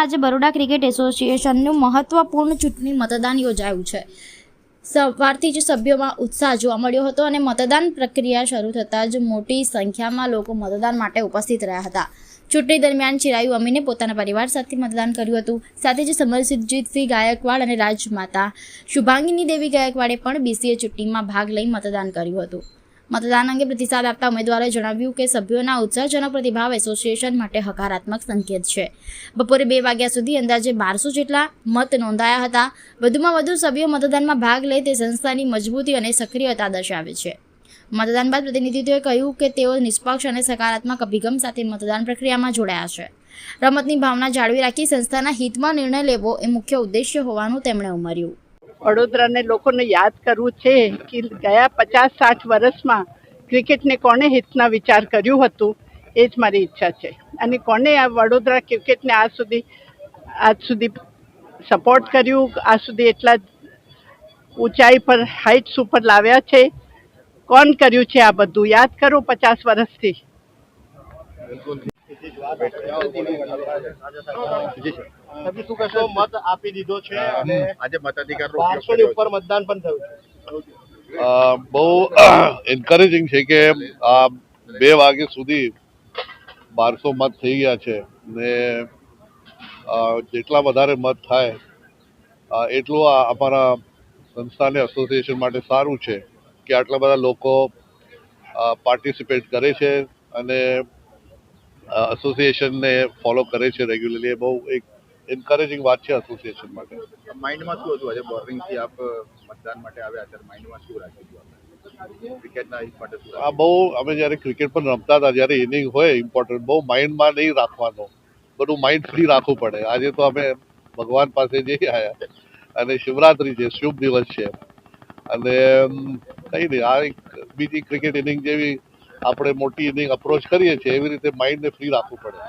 આજે બરોડા ક્રિકેટ એસોસિએશનનું મહત્વપૂર્ણ ચૂંટણી મતદાન યોજાયું છે। સવારથી જ સભ્યોમાં ઉત્સાહ જોવા મળ્યો હતો અને મતદાન પ્રક્રિયા શરૂ થતાં જ મોટી સંખ્યામાં લોકો મતદાન માટે ઉપસ્થિત રહ્યા હતા। ચૂંટણી દરમિયાન ચિરાયુ અમીને પોતાના પરિવાર સાથે મતદાન કર્યું હતું। સાથે જ સમરજીતસિંહ ગાયકવાડ અને રાજમાતા શુભાંગીની દેવી ગાયકવાડે પણ બીસીએ ચૂંટણીમાં ભાગ લઈ મતદાન કર્યું હતું। મતદાન અંગે પ્રતિસાદ આપતા ઉમેદવારોએ જણાવ્યું કે સભ્યોના ઉત્સાહજનક પ્રતિભાવ એસોસિએશન માટે હકારાત્મક સંકેત છે। બપોરે 2 વાગ્યા સુધી અંદાજે 1200 જેટલા મત નોંધાયા હતા। વધુમાં વધુ સભ્યો મતદાનમાં ભાગ લે તે સંસ્થાની મજબૂતી અને સક્રિયતા દર્શાવે છે। મતદાન બાદ પ્રતિનિધિઓએ કહ્યું કે તેઓ નિષ્પક્ષ અને સકારાત્મક અભિગમ સાથે મતદાન પ્રક્રિયામાં જોડાયા છે। રમતની ભાવના જાળવી રાખી સંસ્થાના હિતમાં નિર્ણય લેવો એ મુખ્ય ઉદ્દેશ્ય હોવાનું તેમણે ઉમેર્યું। વડોદરાને લોકોને યાદ કરવું છે કે ગયા 50-60 વર્ષમાં ક્રિકેટને કોણે હિતના વિચાર કર્યું હતું, એ જ મારી ઈચ્છા છે। અને કોણે આ વડોદરા ક્રિકેટને આજ સુધી સપોર્ટ કર્યું, આજ સુધી એટલા ઊંચાઈ પર હાઇટ્સ ઉપર લાવ્યા છે, કોણ કર્યું છે આ બધું યાદ કરો 50 વર્ષથી। મત આપી દીધો છે અને આજે મતાધિકારનો ઉપયોગ કર્યો ઉપર મતદાન પણ થયું છે। બહુ એન્કરેજિંગ છે કે આ 2 વાગ્યા સુધી 1200 મત થઈ ગયા છે ને જેટલા વધારે મત થાય એટલું અમારા સંસ્થાને એસોસિએશન માટે સારું છે કે આટલા બધા લોકો પાર્ટિસિપેટ કરે છે અને એસોસિએશનને ફોલો કરે છે રેગ્યુલરલી। એ બહુ એક એન્કરેજિંગ વાત છે એસોસિએશન માટે। માઇન્ડમાં શું હતું આજે બોર્ડિંગથી આપ મતદાન માટે આવ્યા ત્યારે માઇન્ડમાં શું રાખ્યું હતું ક્રિકેટના હિત માટે? આ બહુ અમે જ્યારે ક્રિકેટ પણ રમતા હતા, જ્યારે ઇનિંગ હોય ઇમ્પોર્ટન્ટ, બહુ માઇન્ડમાં નહીં રાખવાનો, બધું માઇન્ડ ફ્રી રાખવું પડે। આજે તો અમે ભગવાન પાસે જઈ આવ્યા અને શિવરાત્રી છે, શુભ દિવસ છે અને કંઈ નહીં, આ એક બીજી ક્રિકેટ ઇનિંગ જેવી આપણે મોટી ઇનિંગ અપ્રોચ કરીએ છીએ એવી રીતે માઇન્ડને ફ્રી રાખવું પડે।